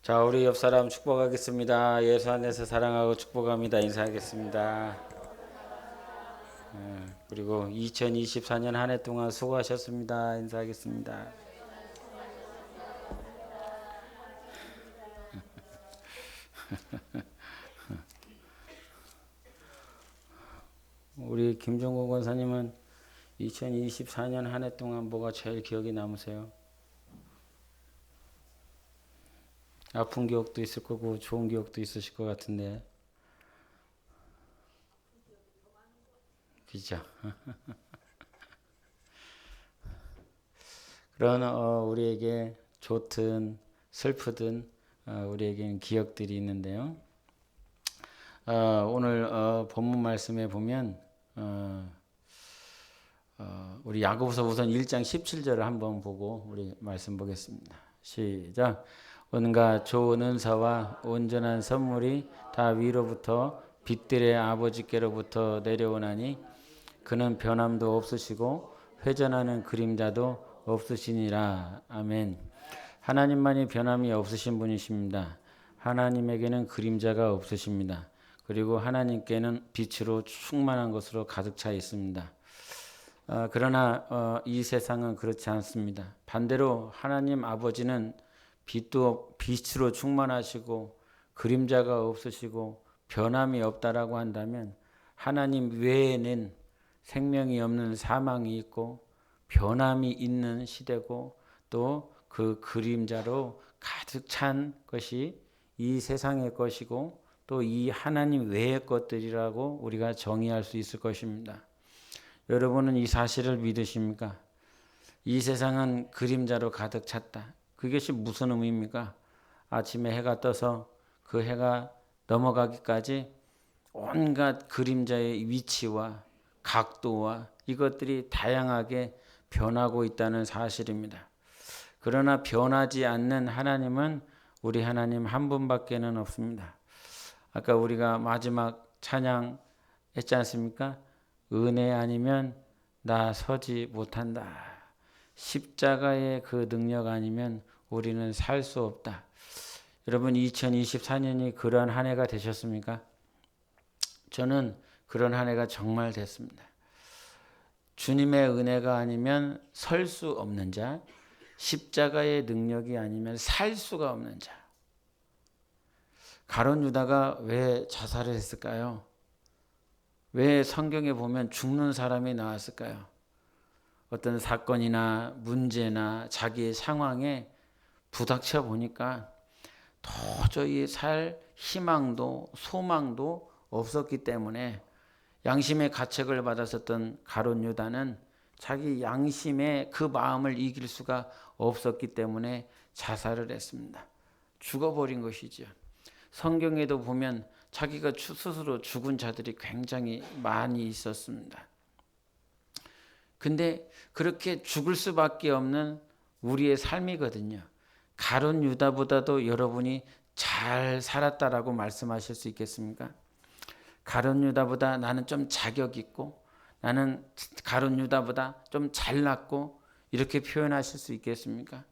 자, 우리 옆 사람 축복하겠습니다. 예수 안에서 사랑하고 축복합니다. 인사하겠습니다. 그리고 2024년 한 해 동안 수고하셨습니다. 인사하겠습니다. 우리 김종국 권사님은 2024년 한 해 동안 뭐가 제일 기억에 남으세요? 아픈 기억도 있을 거고 좋은 기억도 있으실 것 같은데, 그죠? 그런 우리에게 좋든 슬프든 우리에게는 기억들이 있는데요. 오늘 본문 말씀에 보면 우리 야고보서 우선 1장 17절을 한번 보고 우리 말씀 보겠습니다. 시작. 온갖 좋은 은사와 온전한 선물이 다 위로부터 빛들의 아버지께로부터 내려오나니 그는 변함도 없으시고 회전하는 그림자도 없으시니라. 아멘. 하나님만이 변함이 없으신 분이십니다. 하나님에게는 그림자가 없으십니다. 그리고 하나님께는 빛으로 충만한 것으로 가득 차 있습니다. 그러나 이 세상은 그렇지 않습니다. 반대로 하나님 아버지는 빛으로 충만하시고 그림자가 없으시고 변함이 없다라고 한다면 하나님 외에는 생명이 없는 사망이 있고 변함이 있는 시대고 또 그 그림자로 가득 찬 것이 이 세상의 것이고 또 이 하나님 외의 것들이라고 우리가 정의할 수 있을 것입니다. 여러분은 이 사실을 믿으십니까? 이 세상은 그림자로 가득 찼다. 그것이 무슨 의미입니까? 아침에 해가 떠서 그 해가 넘어가기까지 온갖 그림자의 위치와 각도와 이것들이 다양하게 변하고 있다는 사실입니다. 그러나 변하지 않는 하나님은 우리 하나님 한 분밖에는 없습니다. 아까 우리가 마지막 찬양 했지 않습니까? 은혜 아니면 나 서지 못한다. 십자가의 그 능력 아니면 우리는 살 수 없다. 여러분 2024년이 그런 한 해가 되셨습니까? 저는 그런 한 해가 정말 됐습니다. 주님의 은혜가 아니면 설 수 없는 자, 십자가의 능력이 아니면 살 수가 없는 자. 가룟 유다가 왜 자살을 했을까요? 왜 성경에 보면 죽는 사람이 나왔을까요? 어떤 사건이나 문제나 자기의 상황에 부닥쳐 보니까 도저히 살 희망도 소망도 없었기 때문에 양심의 가책을 받았었던 가룟 유다는 자기 양심의 그 마음을 이길 수가 없었기 때문에 자살을 했습니다. 죽어버린 것이죠. 성경에도 보면 자기가 스스로 죽은 자들이 굉장히 많이 있었습니다. 근데 그렇게 죽을 수밖에 없는 우리의 삶이거든요. 가룟 유다보다도 여러분이 잘 살았다라고 말씀하실 수 있겠습니까? 가룟 유다보다 나는 좀 자격 있고 나는 가룟 유다보다 좀 잘났고 이렇게 표현하실 수 있겠습니까?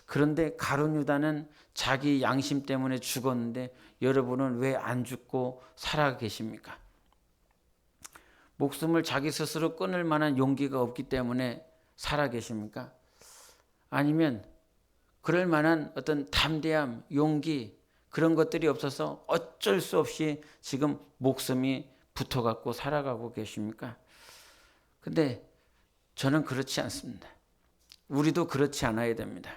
그런데 가룟 유다는 자기 양심 때문에 죽었는데 여러분은 왜 안 죽고 살아 계십니까? 목숨을 자기 스스로 끊을 만한 용기가 없기 때문에 살아 계십니까? 아니면 그럴 만한 어떤 담대함, 용기 그런 것들이 없어서 어쩔 수 없이 지금 목숨이 붙어갖고 살아가고 계십니까? 근데 저는 그렇지 않습니다. 우리도 그렇지 않아야 됩니다.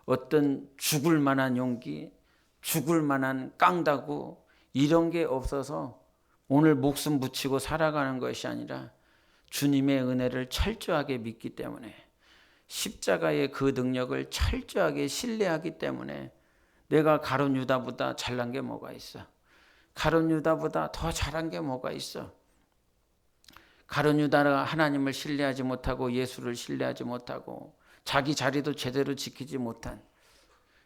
어떤 죽을 만한 용기, 죽을 만한 깡다구 이런 게 없어서 오늘 목숨 붙이고 살아가는 것이 아니라 주님의 은혜를 철저하게 믿기 때문에 십자가의 그 능력을 철저하게 신뢰하기 때문에 내가 가룟 유다보다 잘난 게 뭐가 있어? 가룟 유다보다 더 잘한 게 뭐가 있어? 가룟 유다가 하나님을 신뢰하지 못하고 예수를 신뢰하지 못하고 자기 자리도 제대로 지키지 못한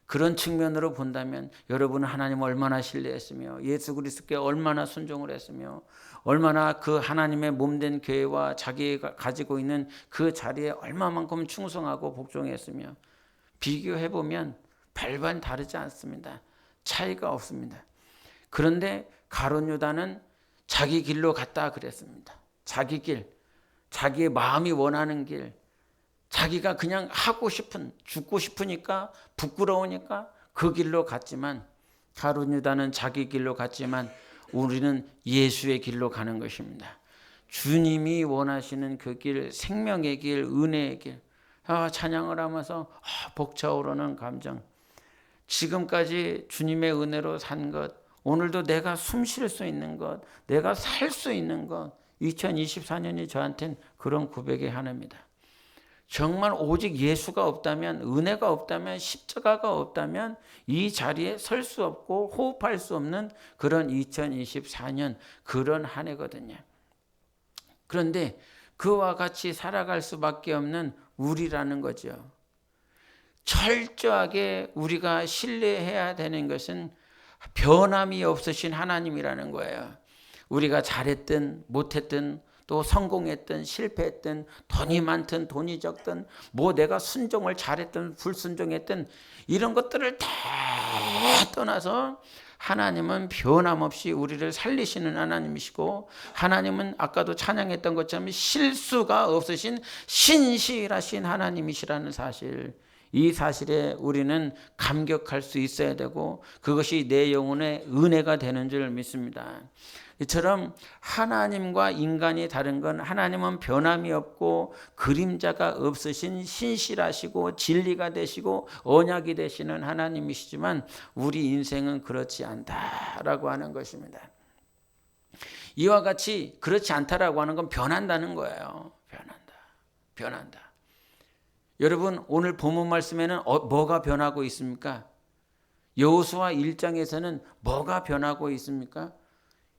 그런 측면으로 본다면 여러분은 하나님을 얼마나 신뢰했으며 예수 그리스도께 얼마나 순종을 했으며 얼마나 그 하나님의 몸된 교회와 자기가 가지고 있는 그 자리에 얼마만큼 충성하고 복종했으며 비교해보면 별반 다르지 않습니다. 차이가 없습니다. 그런데 가룟 유다는 자기 길로 갔다 그랬습니다. 자기 길, 자기의 마음이 원하는 길, 자기가 그냥 하고 싶은, 죽고 싶으니까, 부끄러우니까 그 길로 갔지만, 가룟 유다는 자기 길로 갔지만 우리는 예수의 길로 가는 것입니다. 주님이 원하시는 그 길, 생명의 길, 은혜의 길, 찬양을 하면서 벅차오르는 감정, 지금까지 주님의 은혜로 산 것, 오늘도 내가 숨 쉴 수 있는 것, 내가 살 수 있는 것, 2024년이 저한테는 그런 고백의 한 해입니다. 정말 오직 예수가 없다면, 은혜가 없다면, 십자가가 없다면 이 자리에 설 수 없고 호흡할 수 없는 그런 2024년, 그런 한 해거든요. 그런데 그와 같이 살아갈 수밖에 없는 우리라는 거죠. 철저하게 우리가 신뢰해야 되는 것은 변함이 없으신 하나님이라는 거예요. 우리가 잘했든 못했든 또 성공했든 실패했든 돈이 많든 돈이 적든 뭐 내가 순종을 잘했든 불순종했든 이런 것들을 다 떠나서 하나님은 변함없이 우리를 살리시는 하나님이시고, 하나님은 아까도 찬양했던 것처럼 실수가 없으신 신실하신 하나님이시라는 사실, 이 사실에 우리는 감격할 수 있어야 되고 그것이 내 영혼의 은혜가 되는 줄 믿습니다. 이처럼 하나님과 인간이 다른 건 하나님은 변함이 없고 그림자가 없으신 신실하시고 진리가 되시고 언약이 되시는 하나님이시지만 우리 인생은 그렇지 않다라고 하는 것입니다. 이와 같이 그렇지 않다라고 하는 건 변한다는 거예요. 변한다. 여러분, 오늘 본문 말씀에는 뭐가 변하고 있습니까? 여호수아 1장에서는 뭐가 변하고 있습니까?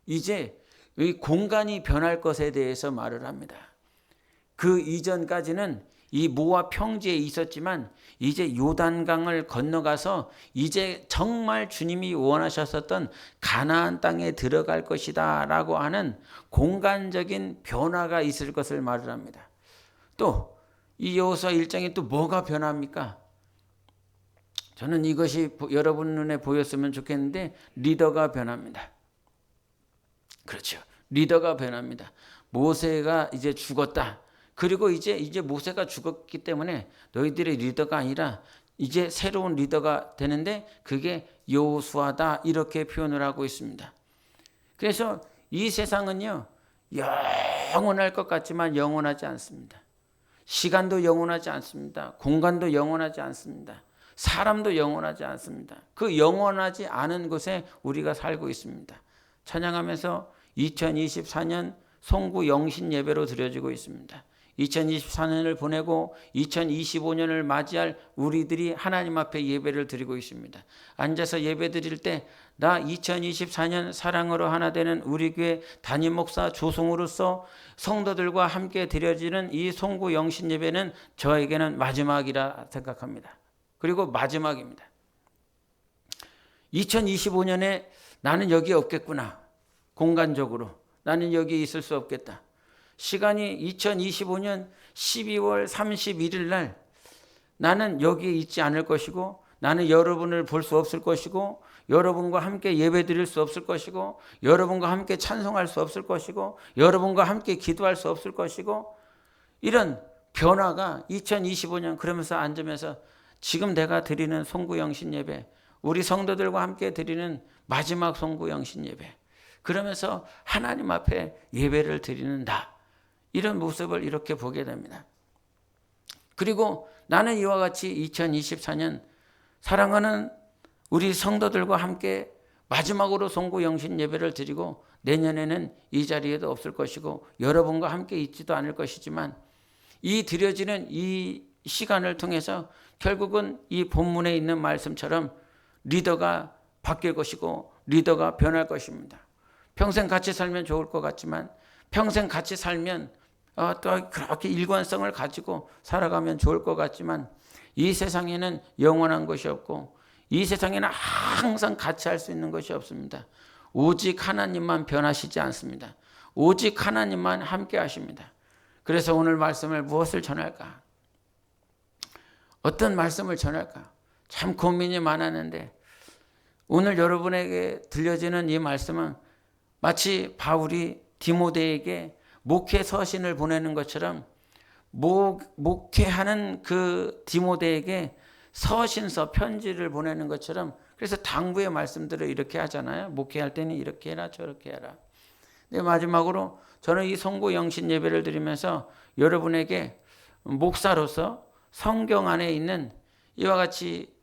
이제 이 공간이 변할 것에 대해서 말을 합니다. 그 이전까지는 이 모압 평지에 있었지만 이제 요단강을 건너가서 이제 정말 주님이 원하셨었던 가나안 땅에 들어갈 것이다 라고 하는 공간적인 변화가 있을 것을 말을 합니다. 또 이 여호수아 1장에 또 뭐가 변합니까? 저는 이것이 여러분 눈에 보였으면 좋겠는데 리더가 변합니다. 그렇죠. 리더가 변합니다. 모세가 이제 죽었다. 그리고 이제 모세가 죽었기 때문에 너희들의 리더가 아니라 이제 새로운 리더가 되는데 그게 여호수아다, 이렇게 표현을 하고 있습니다. 그래서 이 세상은요, 영원할 것 같지만 영원하지 않습니다. 시간도 영원하지 않습니다. 공간도 영원하지 않습니다. 사람도 영원하지 않습니다. 그 영원하지 않은 곳에 우리가 살고 있습니다. 찬양하면서 2024년 송구 영신 예배로 드려지고 있습니다. 2024년을 보내고 2025년을 맞이할 우리들이 하나님 앞에 예배를 드리고 있습니다. 앉아서 예배 드릴 때 나 2024년 사랑으로 하나 되는 우리 교회 담임 목사 조승우로서 성도들과 함께 드려지는 이 송구 영신 예배는 저에게는 마지막이라 생각합니다. 그리고 마지막입니다. 2025년에 나는 여기 없겠구나. 공간적으로 나는 여기 있을 수 없겠다. 시간이 2025년 12월 31일 날 나는 여기 있지 않을 것이고, 나는 여러분을 볼 수 없을 것이고, 여러분과 함께 예배 드릴 수 없을 것이고, 여러분과 함께 찬송할 수 없을 것이고, 여러분과 함께 기도할 수 없을 것이고, 이런 변화가 2025년 그러면서 앉으면서 지금 내가 드리는 송구 영신 예배, 우리 성도들과 함께 드리는 마지막 송구 영신 예배, 그러면서 하나님 앞에 예배를 드리는 나, 이런 모습을 이렇게 보게 됩니다. 그리고 나는 이와 같이 2024년 사랑하는 우리 성도들과 함께 마지막으로 송구 영신 예배를 드리고 내년에는 이 자리에도 없을 것이고 여러분과 함께 있지도 않을 것이지만 이 드려지는 이 시간을 통해서 결국은 이 본문에 있는 말씀처럼 리더가 바뀔 것이고 리더가 변할 것입니다. 평생 같이 살면 좋을 것 같지만 평생 같이 살면 또 그렇게 일관성을 가지고 살아가면 좋을 것 같지만 이 세상에는 영원한 것이 없고 이 세상에는 항상 같이 할 수 있는 것이 없습니다. 오직 하나님만 변하시지 않습니다. 오직 하나님만 함께 하십니다. 그래서 오늘 말씀을 무엇을 전할까? 어떤 말씀을 전할까? 참 고민이 많았는데 오늘 여러분에게 들려지는 이 말씀은 마치 바울이 디모데에게 목회 서신을 보내는 것처럼 목회하는 그 디모데에게 서신서 편지를 보내는 것처럼, 그래서 당부의 말씀들을 이렇게 하잖아요. 목회할 때는 이렇게 해라 저렇게 해라. 근데 마지막으로 저는 이 송구 영신 예배를 드리면서 여러분에게 목사로서 성경 안에 있는 이와 같이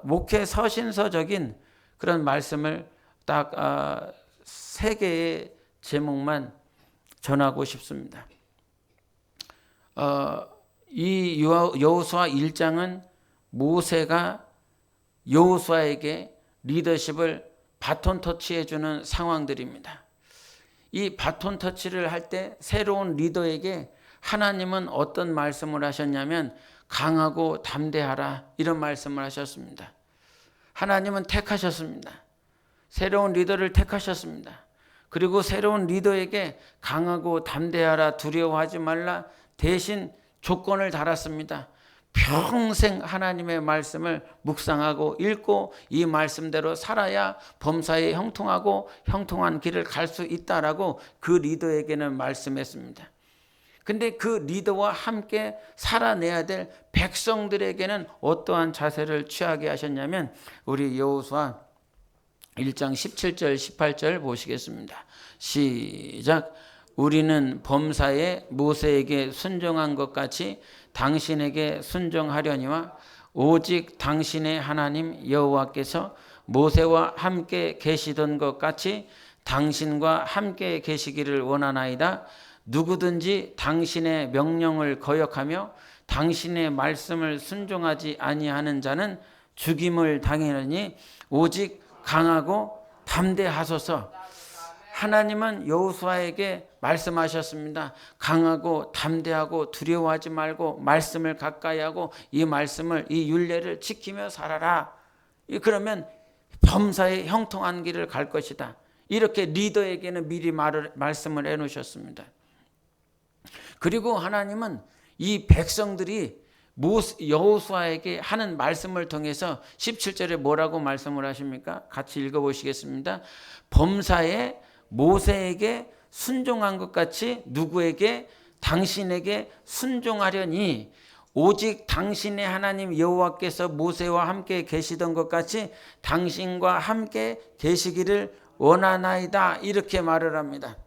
목회 서신서적인 그런 말씀을 딱 3개의 제목만 전하고 싶습니다. 이 여호수아 1장은 모세가 여호수아에게 리더십을 바톤 터치해 주는 상황들입니다. 이 바톤 터치를 할 때 새로운 리더에게 하나님은 어떤 말씀을 하셨냐면 강하고 담대하라, 이런 말씀을 하셨습니다. 하나님은 택하셨습니다. 새로운 리더를 택하셨습니다. 그리고 새로운 리더에게 강하고 담대하라, 두려워하지 말라, 대신 조건을 달았습니다. 평생 하나님의 말씀을 묵상하고 읽고 이 말씀대로 살아야 범사에 형통하고 형통한 길을 갈 수 있다라고 그 리더에게는 말씀했습니다. 근데 그 리더와 함께 살아내야 될 백성들에게는 어떠한 자세를 취하게 하셨냐면 우리 여호수아 1장 17절 18절 보시겠습니다. 시작. 우리는 범사에 모세에게 순종한 것 같이 당신에게 순종하려니와 오직 당신의 하나님 여호와께서 모세와 함께 계시던 것 같이 당신과 함께 계시기를 원하나이다. 누구든지 당신의 명령을 거역하며 당신의 말씀을 순종하지 아니하는 자는 죽임을 당하느니 오직 강하고 담대하소서. 하나님은 여호수아에게 말씀하셨습니다. 강하고 담대하고 두려워하지 말고 말씀을 가까이 하고 이 말씀을, 이 율례를 지키며 살아라. 그러면 범사에 형통한 길을 갈 것이다. 이렇게 리더에게는 미리 말씀을 해놓으셨습니다. 그리고 하나님은 이 백성들이 여호수아에게 하는 말씀을 통해서 17절에 뭐라고 말씀을 하십니까? 같이 읽어보시겠습니다. 범사에 모세에게 순종한 것 같이 누구에게? 당신에게 순종하려니 오직 당신의 하나님 여호와께서 모세와 함께 계시던 것 같이 당신과 함께 계시기를 원하나이다. 이렇게 말을 합니다.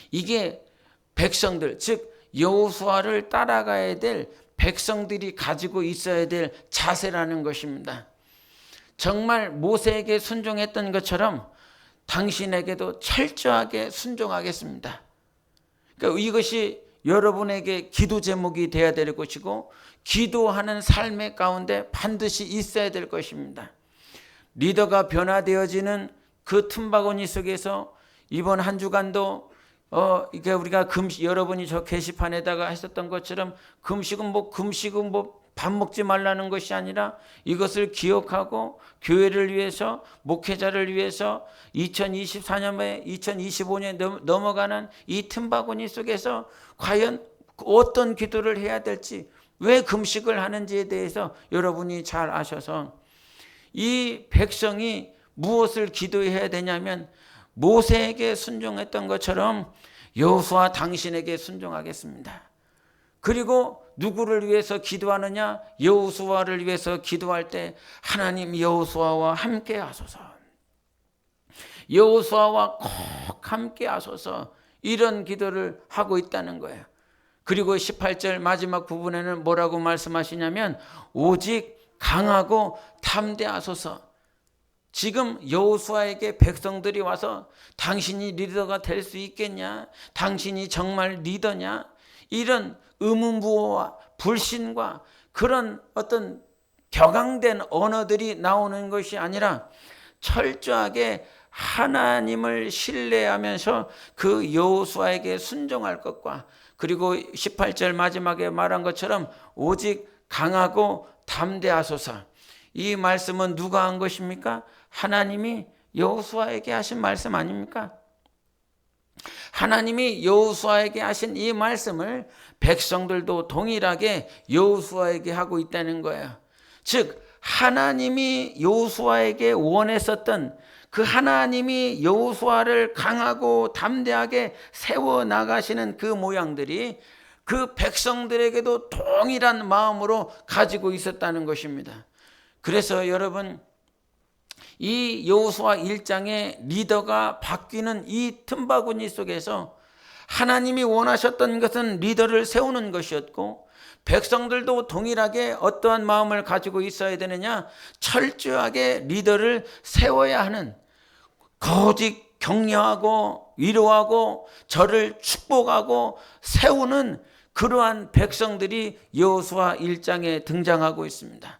이게 백성들, 즉 여호수아를 따라가야 될 백성들이 가지고 있어야 될 자세라는 것입니다. 정말 모세에게 순종했던 것처럼 당신에게도 철저하게 순종하겠습니다. 그러니까 이것이 여러분에게 기도 제목이 되어야 될 것이고 기도하는 삶의 가운데 반드시 있어야 될 것입니다. 리더가 변화되어지는 그 틈바구니 속에서 이번 한 주간도 이게 우리가 여러분이 저 게시판에다가 했었던 것처럼 금식은 밥 먹지 말라는 것이 아니라 이것을 기억하고 교회를 위해서, 목회자를 위해서 2024년에 2025년에 넘어가는 이 틈바구니 속에서 과연 어떤 기도를 해야 될지, 왜 금식을 하는지에 대해서 여러분이 잘 아셔서 이 백성이 무엇을 기도해야 되냐면 모세에게 순종했던 것처럼 여호수아 당신에게 순종하겠습니다. 그리고 누구를 위해서 기도하느냐? 여호수아를 위해서 기도할 때 하나님 여호수아와 함께 하소서. 여호수아와 꼭 함께 하소서. 이런 기도를 하고 있다는 거예요. 그리고 18절 마지막 부분에는 뭐라고 말씀하시냐면 오직 강하고 담대하소서. 지금 여호수아에게 백성들이 와서 당신이 리더가 될 수 있겠냐? 당신이 정말 리더냐? 이런 의문부호와 불신과 그런 어떤 격앙된 언어들이 나오는 것이 아니라 철저하게 하나님을 신뢰하면서 그 여호수아에게 순종할 것과, 그리고 18절 마지막에 말한 것처럼 오직 강하고 담대하소서. 이 말씀은 누가 한 것입니까? 하나님이 여호수아에게 하신 말씀 아닙니까? 하나님이 여호수아에게 하신 이 말씀을 백성들도 동일하게 여호수아에게 하고 있다는 거예요. 즉 하나님이 여호수아에게 원했었던 그 하나님이 여호수아를 강하고 담대하게 세워 나가시는 그 모양들이 그 백성들에게도 동일한 마음으로 가지고 있었다는 것입니다. 그래서 여러분, 이 여호수아 1장의 리더가 바뀌는 이 틈바구니 속에서 하나님이 원하셨던 것은 리더를 세우는 것이었고, 백성들도 동일하게 어떠한 마음을 가지고 있어야 되느냐, 철저하게 리더를 세워야 하는, 거짓 격려하고 위로하고 저를 축복하고 세우는 그러한 백성들이 여호수아 1장에 등장하고 있습니다.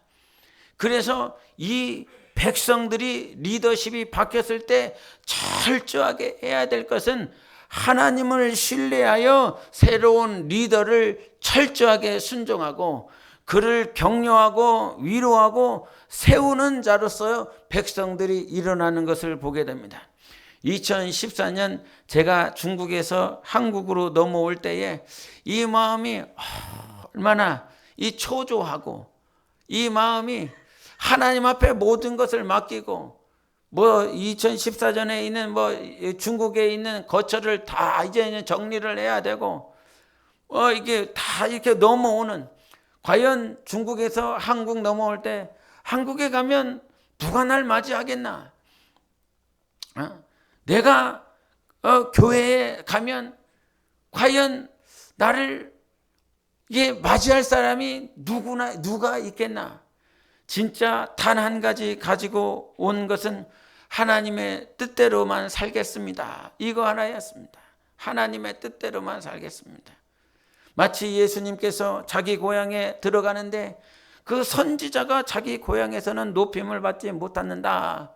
그래서 이 백성들이 리더십이 바뀌었을 때 철저하게 해야 될 것은 하나님을 신뢰하여 새로운 리더를 철저하게 순종하고 그를 격려하고 위로하고 세우는 자로서 백성들이 일어나는 것을 보게 됩니다. 2014년 제가 중국에서 한국으로 넘어올 때에 이 마음이 얼마나 이 초조하고 이 마음이 하나님 앞에 모든 것을 맡기고 2014년에 있는 중국에 있는 거처를 다 이제 정리를 해야 되고 이게 다 이렇게 넘어오는, 과연 중국에서 한국 넘어올 때 한국에 가면 누가 날 맞이하겠나? 내가 교회에 가면 과연 나를 맞이할 사람이 누가 있겠나? 진짜 단 한 가지 가지고 온 것은 하나님의 뜻대로만 살겠습니다. 이거 하나였습니다. 하나님의 뜻대로만 살겠습니다. 마치 예수님께서 자기 고향에 들어가는데 그 선지자가 자기 고향에서는 높임을 받지 못한다.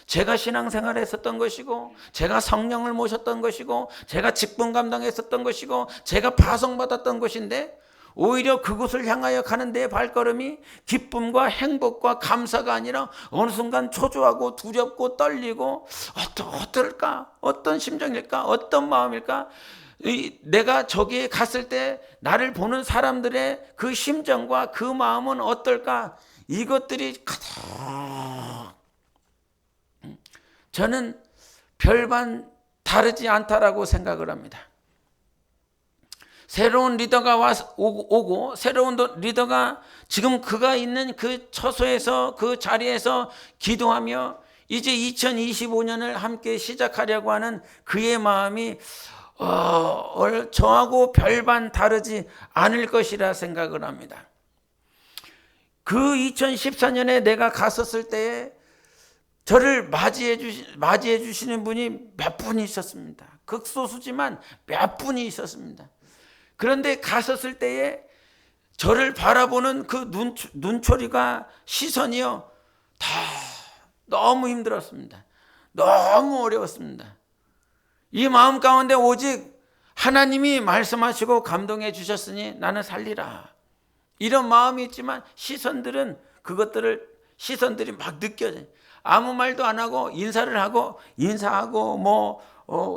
제가 신앙생활을 했었던 것이고, 제가 성령을 모셨던 것이고, 제가 직분 감당했었던 것이고, 제가 파송받았던 것인데 오히려 그곳을 향하여 가는 내 발걸음이 기쁨과 행복과 감사가 아니라 어느 순간 초조하고 두렵고 떨리고 어떨까? 어떤 심정일까? 어떤 마음일까? 내가 저기에 갔을 때 나를 보는 사람들의 그 심정과 그 마음은 어떨까? 이것들이 가득, 저는 별반 다르지 않다라고 생각을 합니다. 새로운 리더가 오고 새로운 리더가 지금 그가 있는 그 처소에서 그 자리에서 기도하며 이제 2025년을 함께 시작하려고 하는 그의 마음이 저하고 별반 다르지 않을 것이라 생각을 합니다. 그 2014년에 내가 갔었을 때에 저를 맞이해 주시는 분이 몇 분이 있었습니다. 극소수지만 몇 분이 있었습니다. 그런데 갔었을 때에 저를 바라보는 그 눈초리가, 시선이요, 다 너무 힘들었습니다. 너무 어려웠습니다. 이 마음 가운데 오직 하나님이 말씀하시고 감동해 주셨으니 나는 살리라, 이런 마음이 있지만 시선들이 막 느껴져요. 아무 말도 안 하고 인사하고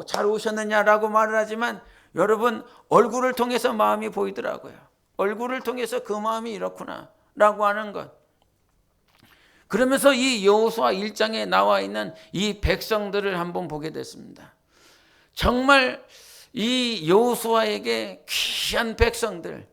잘 오셨느냐라고 말을 하지만 여러분, 얼굴을 통해서 마음이 보이더라고요. 얼굴을 통해서 그 마음이 이렇구나 라고 하는 것. 그러면서 이 여호수아 1장에 나와 있는 이 백성들을 한번 보게 됐습니다. 정말 이 여호수아에게 귀한 백성들,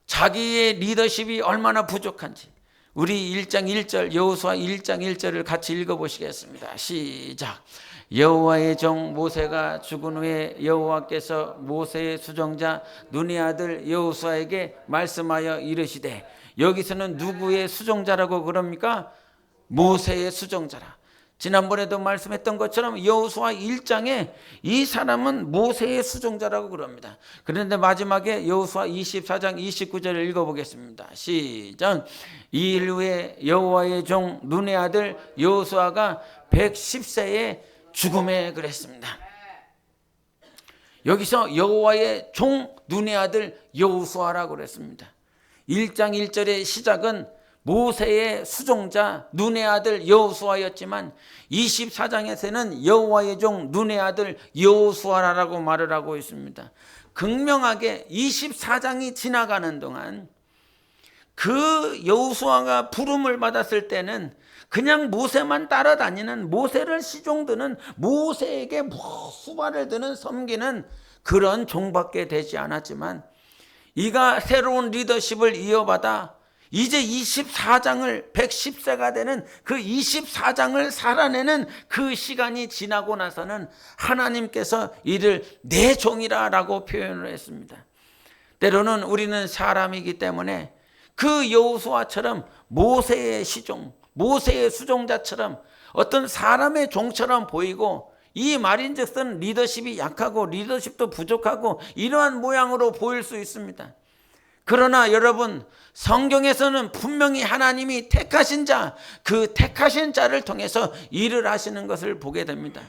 자기의 리더십이 얼마나 부족한지 우리 1장 1절, 여호수아 1장 1절을 같이 읽어보시겠습니다. 시작. 여호와의 종 모세가 죽은 후에 여호와께서 모세의 수종자 눈의 아들 여호수아에게 말씀하여 이르시되, 여기서는 누구의 수종자라고 그럽니까? 모세의 수종자라. 지난번에도 말씀했던 것처럼 여호수아 1장에 이 사람은 모세의 수종자라고 그럽니다. 그런데 마지막에 여호수아 24장 29절을 읽어보겠습니다. 시작. 이 일 후에 여호와의 종 눈의 아들 여호수아가 110세에 죽음에 그랬습니다. 여기서 여호와의 종 눈의 아들 여호수아라고 그랬습니다. 1장 1절의 시작은 모세의 수종자 눈의 아들 여호수아였지만 24장에서는 여호와의 종 눈의 아들 여호수아라고 말을 하고 있습니다. 극명하게 24장이 지나가는 동안 그 여호수아가 부름을 받았을 때는 그냥 모세만 따라다니는, 모세를 시종드는, 모세에게 수발을 드는 섬기는 그런 종밖에 되지 않았지만, 이가 새로운 리더십을 이어받아 이제 24장을 110세가 되는 그 24장을 살아내는 그 시간이 지나고 나서는 하나님께서 이를 내 종이라 라고 표현을 했습니다. 때로는 우리는 사람이기 때문에 그 여호수아처럼 모세의 시종, 모세의 수종자처럼 어떤 사람의 종처럼 보이고, 이 말인즉슨 리더십이 약하고 리더십도 부족하고 이러한 모양으로 보일 수 있습니다. 그러나 여러분, 성경에서는 분명히 하나님이 택하신 자, 그 택하신 자를 통해서 일을 하시는 것을 보게 됩니다.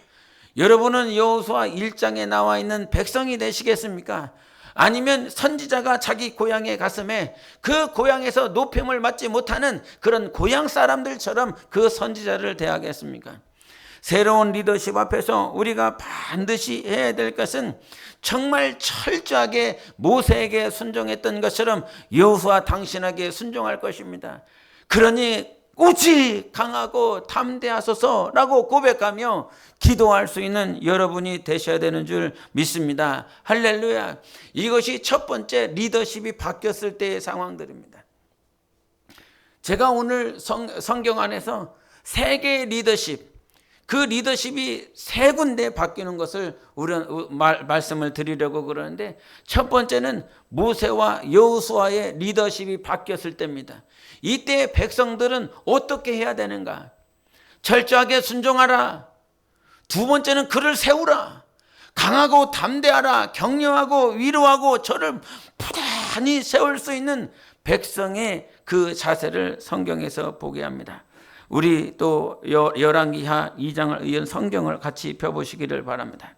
여러분은 여호수아 1장에 나와 있는 백성이 되시겠습니까? 아니면 선지자가 자기 고향의 가슴에 그 고향에서 높임을 받지 못하는 그런 고향 사람들처럼 그 선지자를 대하겠습니까? 새로운 리더십 앞에서 우리가 반드시 해야 될 것은 정말 철저하게 모세에게 순종했던 것처럼 여호수아 당신에게 순종할 것입니다. 그러니 오직 강하고 담대하소서라고 고백하며 기도할 수 있는 여러분이 되셔야 되는 줄 믿습니다. 할렐루야. 이것이 첫 번째 리더십이 바뀌었을 때의 상황들입니다. 제가 오늘 성경 안에서 세 개의 리더십, 그 리더십이 세 군데 바뀌는 것을 우리는 말씀을 드리려고 그러는데, 첫 번째는 모세와 여호수아의 리더십이 바뀌었을 때입니다. 이때 백성들은 어떻게 해야 되는가? 철저하게 순종하라. 두 번째는 그를 세우라. 강하고 담대하라. 격려하고 위로하고 저를 부단히 세울 수 있는 백성의 그 자세를 성경에서 보게 합니다. 우리 또 열왕기하 2장을 이은 성경을 같이 펴보시기를 바랍니다.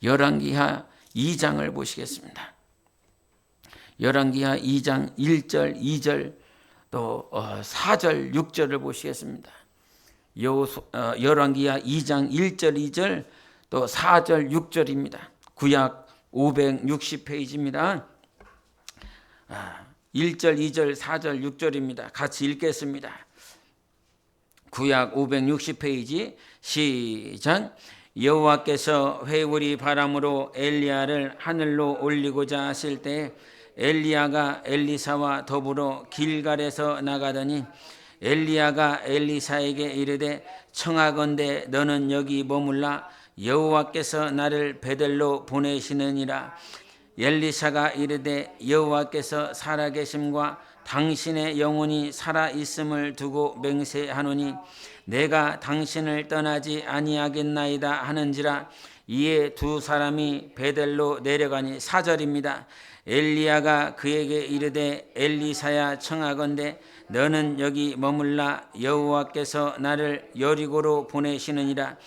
열왕기하 2장을 보시겠습니다. 열왕기하 2장 1절, 2절, 또 4절, 6절을 보시겠습니다. 열왕기하 2장 1절, 2절, 또 4절, 6절입니다. 구약 560페이지입니다. 1절, 2절, 4절, 6절입니다. 같이 읽겠습니다. 구약 560페이지 시작. 여호와께서 회오리 바람으로 엘리야를 하늘로 올리고자 하실 때 엘리야가 엘리사와 더불어 길갈에서 나가더니 엘리야가 엘리사에게 이르되 청하건대 너는 여기 머물라. 여호와께서 나를 베델로 보내시느니라. 엘리사가 이르되 여호와께서 살아계심과 당신의 영혼이 살아있음을 두고 맹세하노니 내가 당신을 떠나지 아니하겠나이다 하는지라. 이에 두 사람이 베델로 내려가니, 4절입니다. 엘리야가 그에게 이르되 엘리사야 청하건대 너는 여기 머물라. 여호와께서 나를 여리고로 보내시느니라.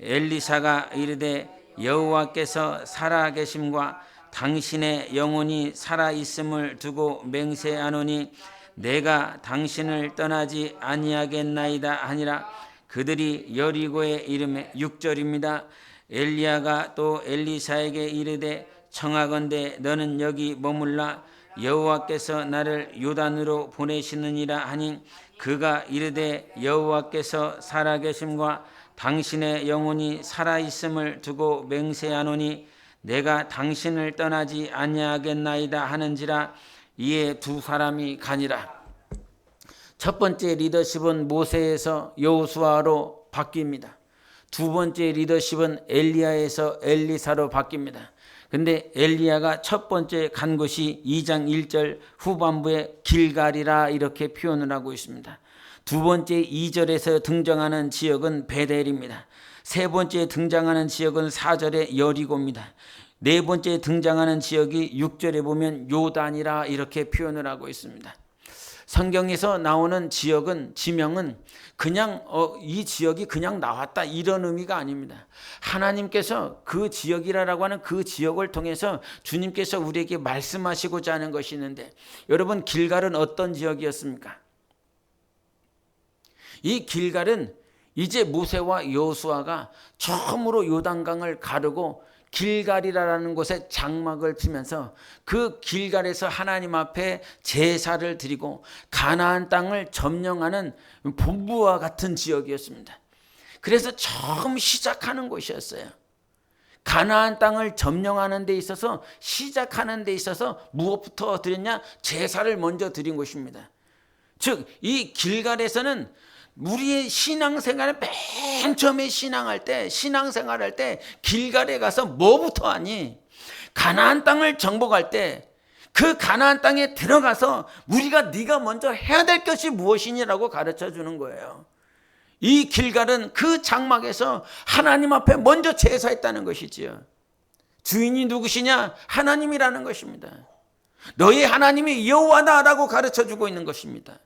엘리사가 이르되 여호와께서 살아계심과 당신의 영혼이 살아있음을 두고 맹세하노니 내가 당신을 떠나지 아니하겠나이다 하니라. 그들이 여리고에 이르매, 6절입니다. 엘리야가 또 엘리사에게 이르되 청하건대 너는 여기 머물라. 여호와께서 나를 요단으로 보내시느니라 하니 그가 이르되 여호와께서 살아계심과 당신의 영혼이 살아있음을 두고 맹세하노니 내가 당신을 떠나지 아니하겠나이다 하는지라. 이에 두 사람이 가니라. 첫 번째 리더십은 모세에서 여호수아로 바뀝니다. 두 번째 리더십은 엘리야에서 엘리사로 바뀝니다. 근데 엘리야가 첫 번째 간 곳이 2장 1절 후반부에 길갈이라 이렇게 표현을 하고 있습니다. 두 번째 2절에서 등장하는 지역은 베델입니다. 세 번째 등장하는 지역은 4절의 여리고입니다. 네 번째 등장하는 지역이 6절에 보면 요단이라 이렇게 표현을 하고 있습니다. 성경에서 나오는 지명은 그냥 이 지역이 그냥 나왔다 이런 의미가 아닙니다. 하나님께서 그 지역이라고 하는 그 지역을 통해서 주님께서 우리에게 말씀하시고자 하는 것이 있는데, 여러분 길갈은 어떤 지역이었습니까? 이 길갈은 이제 모세와 여호수아가 처음으로 요단강을 가르고 길갈이라는 곳에 장막을 피면서 그 길갈에서 하나님 앞에 제사를 드리고 가나안 땅을 점령하는 본부와 같은 지역이었습니다. 그래서 처음 시작하는 곳이었어요. 가나안 땅을 점령하는 데 있어서 시작하는 데 있어서 무엇부터 드렸냐? 제사를 먼저 드린 것입니다. 즉 이 길갈에서는 우리의 신앙생활을 맨 처음에 신앙생활할 때 길갈에 가서 뭐부터 하니? 가나안 땅을 정복할 때 그 가나안 땅에 들어가서 네가 먼저 해야 될 것이 무엇이냐라고 가르쳐 주는 거예요. 이 길갈은 그 장막에서 하나님 앞에 먼저 제사했다는 것이지요. 주인이 누구시냐? 하나님이라는 것입니다. 너희 하나님이 여호와다라고 가르쳐 주고 있는 것입니다.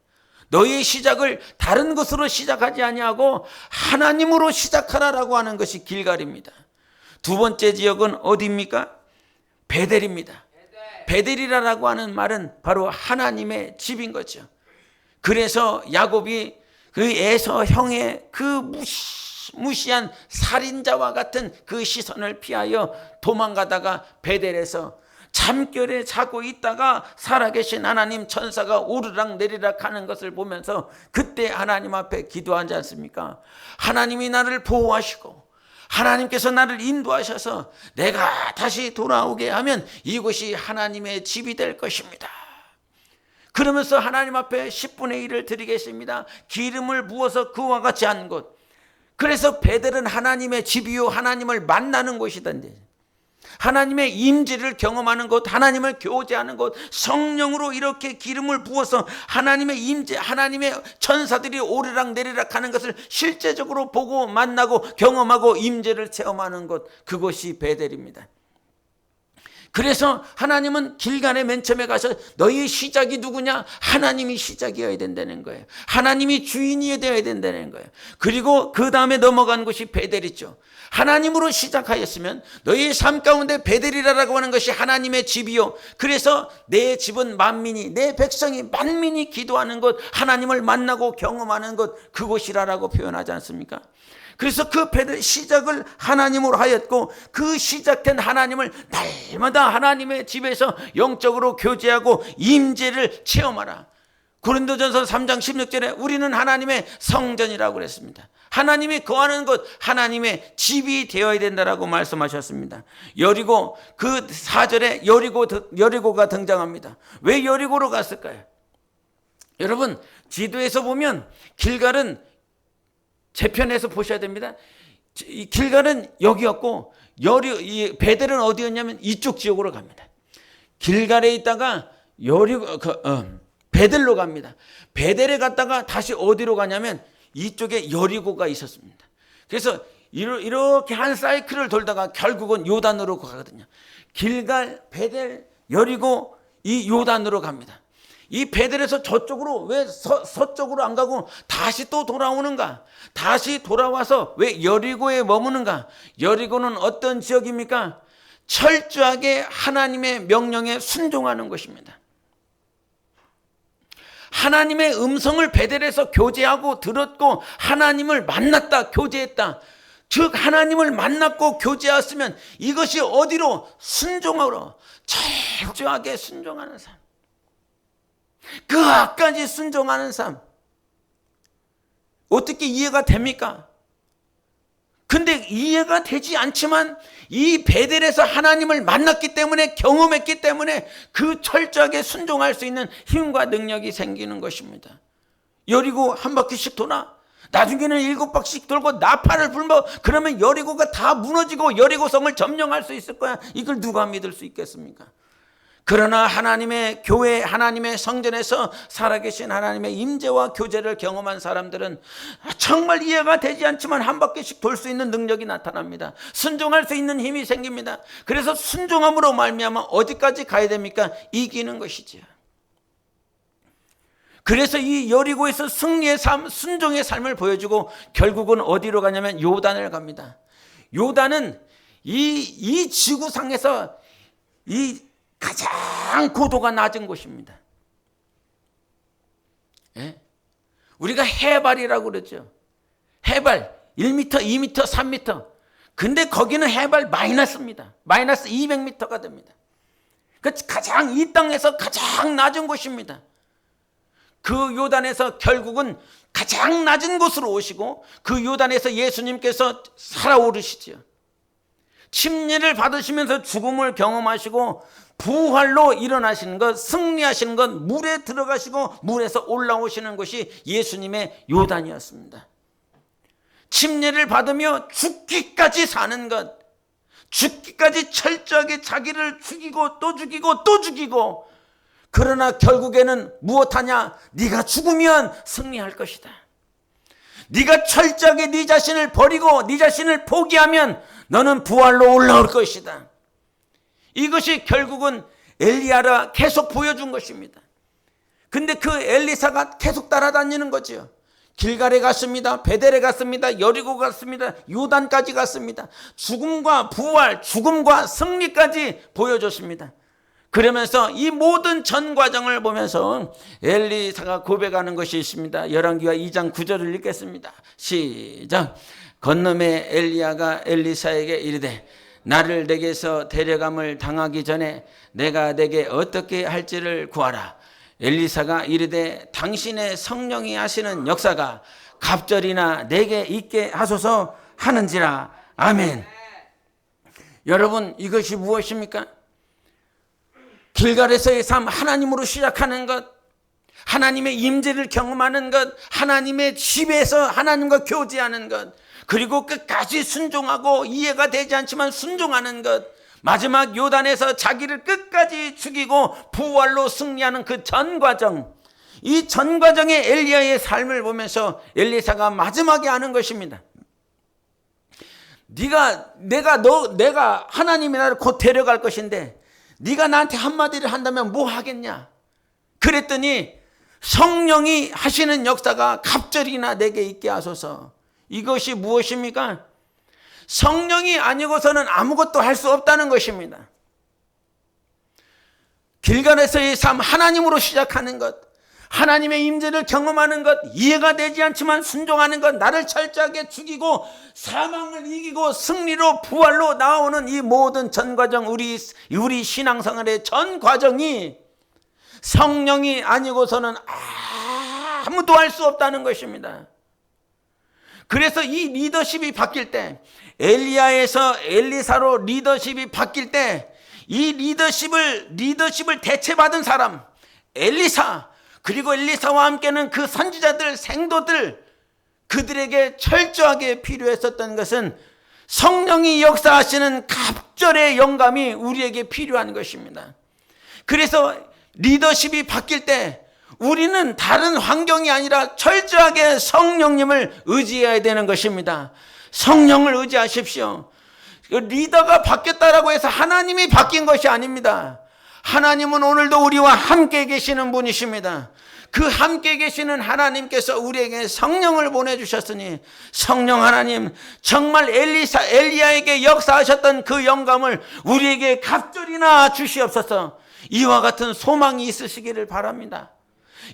너희의 시작을 다른 것으로 시작하지 아니하고 하나님으로 시작하라라고 하는 것이 길갈입니다. 두 번째 지역은 어디입니까? 베델입니다. 베델이라고 하는 말은 바로 하나님의 집인 거죠. 그래서 야곱이 그 에서 형의 그 무시한 살인자와 같은 그 시선을 피하여 도망가다가 베델에서 잠결에 자고 있다가 살아계신 하나님 천사가 오르락 내리락 하는 것을 보면서 그때 하나님 앞에 기도하지 않습니까? 하나님이 나를 보호하시고 하나님께서 나를 인도하셔서 내가 다시 돌아오게 하면 이곳이 하나님의 집이 될 것입니다. 그러면서 하나님 앞에 10분의 1을 드리겠습니다. 기름을 부어서 그와 같이 한 곳. 그래서 베델은 하나님의 집이요 하나님을 만나는 곳이던데, 하나님의 임재를 경험하는 곳, 하나님을 교제하는 곳, 성령으로 이렇게 기름을 부어서 하나님의 임재, 하나님의 천사들이 오르락 내리락 하는 것을 실제적으로 보고 만나고 경험하고 임재를 체험하는 곳, 그곳이 베델입니다. 그래서 하나님은 길갈에 맨 처음에 가서 너희의 시작이 누구냐? 하나님이 시작이어야 된다는 거예요. 하나님이 주인이 되어야 된다는 거예요. 그리고 그 다음에 넘어간 곳이 베델이죠. 하나님으로 시작하였으면 너희의 삶 가운데 베델이라고 하는 것이 하나님의 집이요, 그래서 내 집은 만민이, 내 백성이 만민이 기도하는 곳, 하나님을 만나고 경험하는 곳, 그곳이라고 표현하지 않습니까? 그래서 그 베델 시작을 하나님으로 하였고, 그 시작된 하나님을 날마다 하나님의 집에서 영적으로 교제하고 임재를 체험하라. 고린도전서 3장 16절에 우리는 하나님의 성전이라고 그랬습니다. 하나님이 거하는 곳, 하나님의 집이 되어야 된다라고 말씀하셨습니다. 여리고, 그 4절에 여리고가 등장합니다. 왜 여리고로 갔을까요? 여러분, 지도에서 보면 길갈은 재편에서 보셔야 됩니다. 길갈은 여기였고 베델은 어디였냐면 이쪽 지역으로 갑니다. 길갈에 있다가 베델로 갑니다. 베델에 갔다가 다시 어디로 가냐면 이쪽에 여리고가 있었습니다. 그래서 이렇게 한 사이클을 돌다가 결국은 요단으로 가거든요. 길갈, 베델, 여리고, 이 요단으로 갑니다. 이 베델에서 저쪽으로 왜 서쪽으로 안 가고 다시 또 돌아오는가? 다시 돌아와서 왜 여리고에 머무는가? 여리고는 어떤 지역입니까? 철저하게 하나님의 명령에 순종하는 것입니다. 하나님의 음성을 베델에서 교제하고 들었고 하나님을 만났다, 교제했다. 즉 하나님을 만났고 교제했으면 이것이 어디로? 순종으로, 철저하게 순종하는 삶, 그 앞까지 순종하는 삶. 어떻게 이해가 됩니까? 근데 이해가 되지 않지만 이 베델에서 하나님을 만났기 때문에, 경험했기 때문에 그 철저하게 순종할 수 있는 힘과 능력이 생기는 것입니다. 여리고 한 바퀴씩 돌아, 나중에는 7바퀴씩 돌고 나팔을 불며, 그러면 여리고가 다 무너지고 여리고성을 점령할 수 있을 거야. 이걸 누가 믿을 수 있겠습니까? 그러나 하나님의 교회, 하나님의 성전에서 살아계신 하나님의 임재와 교제를 경험한 사람들은 정말 이해가 되지 않지만 한 바퀴씩 돌 수 있는 능력이 나타납니다. 순종할 수 있는 힘이 생깁니다. 그래서 순종함으로 말미암아 어디까지 가야 됩니까? 이기는 것이죠. 그래서 이 여리고에서 승리의 삶, 순종의 삶을 보여주고 결국은 어디로 가냐면 요단을 갑니다. 요단은 이 지구상에서 이 가장 고도가 낮은 곳입니다. 예? 우리가 해발이라고 그러죠. 해발 1m, 2m, 3m. 근데 거기는 해발 마이너스입니다. 마이너스 200m가 됩니다. 가장 이 땅에서 가장 낮은 곳입니다. 그 요단에서 결국은 가장 낮은 곳으로 오시고 그 요단에서 예수님께서 살아오르시죠. 침례를 받으시면서 죽음을 경험하시고 부활로 일어나시는 것, 승리하시는 것, 물에 들어가시고 물에서 올라오시는 것이 예수님의 요단이었습니다. 침례를 받으며 죽기까지 사는 것, 죽기까지 철저하게 자기를 죽이고 또 죽이고 또 죽이고, 그러나 결국에는 무엇하냐? 네가 죽으면 승리할 것이다. 네가 철저하게 네 자신을 버리고 네 자신을 포기하면 너는 부활로 올라올 것이다. 이것이 결국은 엘리야가 계속 보여준 것입니다. 근데 그 엘리사가 계속 따라다니는 거죠. 길갈에 갔습니다. 베델에 갔습니다. 여리고 갔습니다. 요단까지 갔습니다. 죽음과 부활, 죽음과 승리까지 보여줬습니다. 그러면서 이 모든 전 과정을 보면서 엘리사가 고백하는 것이 있습니다. 열왕기하 2장 9절을 읽겠습니다. 시작. 건너매 엘리야가 엘리사에게 이르되 나를 내게서 데려감을 당하기 전에 내가 내게 어떻게 할지를 구하라. 엘리사가 이르되 당신의 성령이 하시는 역사가 갑절이나 내게 있게 하소서 하는지라. 아멘. 여러분, 이것이 무엇입니까? 길갈에서의 삶, 하나님으로 시작하는 것, 하나님의 임재를 경험하는 것, 하나님의 집에서 하나님과 교제하는 것, 그리고 끝까지 순종하고 이해가 되지 않지만 순종하는 것, 마지막 요단에서 자기를 끝까지 죽이고 부활로 승리하는 그 전 과정, 이 전 과정의 엘리야의 삶을 보면서 엘리사가 마지막에 하는 것입니다. 내가 하나님이 나를 곧 데려갈 것인데 네가 나한테 한마디를 한다면 뭐 하겠냐? 그랬더니 성령이 하시는 역사가 갑절이나 내게 있게 하소서. 이것이 무엇입니까? 성령이 아니고서는 아무것도 할 수 없다는 것입니다. 길갈에서의 삶, 하나님으로 시작하는 것, 하나님의 임재를 경험하는 것, 이해가 되지 않지만 순종하는 것, 나를 철저하게 죽이고 사망을 이기고 승리로 부활로 나오는 이 모든 전 과정, 우리 신앙생활의 전 과정이 성령이 아니고서는 아무도 할 수 없다는 것입니다. 그래서 이 리더십이 바뀔 때, 엘리야에서 엘리사로 리더십이 바뀔 때, 이 리더십을 대체받은 사람, 엘리사, 그리고 엘리사와 함께는 그 선지자들, 생도들, 그들에게 철저하게 필요했었던 것은 성령이 역사하시는 갑절의 영감이 우리에게 필요한 것입니다. 그래서 리더십이 바뀔 때 우리는 다른 환경이 아니라 철저하게 성령님을 의지해야 되는 것입니다. 성령을 의지하십시오. 리더가 바뀌었다라고 해서 하나님이 바뀐 것이 아닙니다. 하나님은 오늘도 우리와 함께 계시는 분이십니다. 그 함께 계시는 하나님께서 우리에게 성령을 보내주셨으니 성령 하나님, 정말 엘리야에게 역사하셨던 그 영감을 우리에게 갑절이나 주시옵소서. 이와 같은 소망이 있으시기를 바랍니다.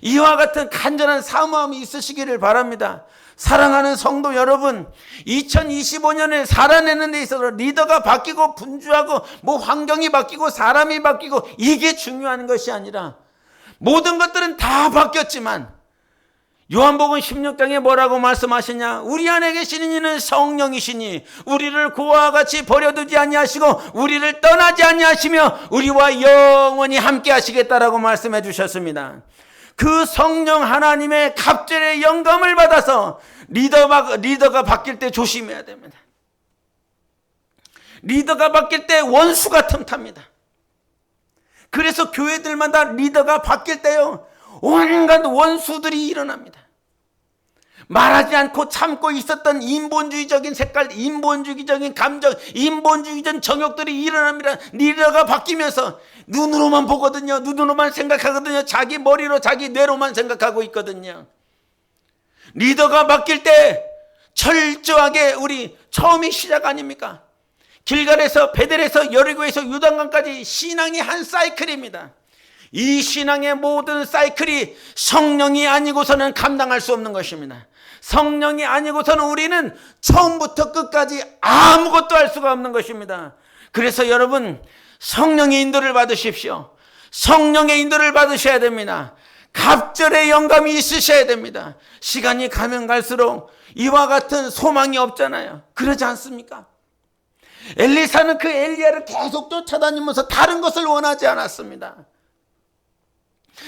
이와 같은 간절한 사모함이 있으시기를 바랍니다. 사랑하는 성도 여러분, 2025년을 살아내는 데 있어서 리더가 바뀌고 분주하고 환경이 바뀌고 사람이 바뀌고 이게 중요한 것이 아니라, 모든 것들은 다 바뀌었지만 요한복음 16장에 뭐라고 말씀하시냐? 우리 안에 계시는 이는 성령이시니 우리를 고아와 같이 버려두지 아니하시고 우리를 떠나지 아니하시며 우리와 영원히 함께 하시겠다라고 말씀해 주셨습니다. 그 성령 하나님의 갑절의 영감을 받아서 리더가 바뀔 때 조심해야 됩니다. 리더가 바뀔 때 원수가 틈탑니다. 그래서 교회들마다 리더가 바뀔 때요, 온갖 원수들이 일어납니다. 말하지 않고 참고 있었던 인본주의적인 색깔, 인본주의적인 감정, 인본주의적인 정욕들이 일어납니다. 리더가 바뀌면서 눈으로만 보거든요. 눈으로만 생각하거든요. 자기 머리로, 자기 뇌로만 생각하고 있거든요. 리더가 바뀔 때 철저하게 우리 처음이 시작 아닙니까? 길갈에서, 베델에서, 여리고에서, 요단강까지 신앙이 한 사이클입니다. 이 신앙의 모든 사이클이 성령이 아니고서는 감당할 수 없는 것입니다. 성령이 아니고서는 우리는 처음부터 끝까지 아무것도 할 수가 없는 것입니다. 그래서 여러분, 성령의 인도를 받으십시오. 성령의 인도를 받으셔야 됩니다. 갑절의 영감이 있으셔야 됩니다. 시간이 가면 갈수록 이와 같은 소망이 없잖아요. 그러지 않습니까? 엘리사는 그 엘리야를 계속 쫓아다니면서 다른 것을 원하지 않았습니다.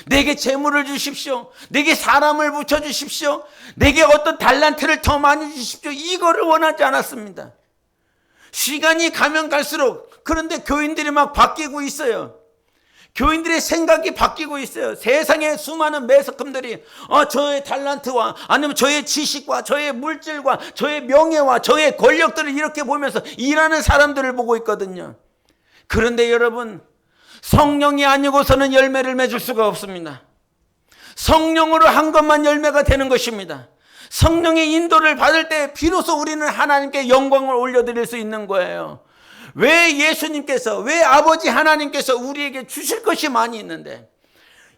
내게 재물을 주십시오. 내게 사람을 붙여주십시오. 내게 어떤 달란트를 더 많이 주십시오. 이거를 원하지 않았습니다. 시간이 가면 갈수록, 그런데 교인들이 막 바뀌고 있어요. 교인들의 생각이 바뀌고 있어요. 세상의 수많은 매석금들이 저의 달란트와 아니면 저의 지식과 저의 물질과 저의 명예와 저의 권력들을 이렇게 보면서 일하는 사람들을 보고 있거든요. 그런데 여러분, 성령이 아니고서는 열매를 맺을 수가 없습니다. 성령으로 한 것만 열매가 되는 것입니다. 성령의 인도를 받을 때 비로소 우리는 하나님께 영광을 올려드릴 수 있는 거예요. 왜 예수님께서, 왜 아버지 하나님께서 우리에게 주실 것이 많이 있는데,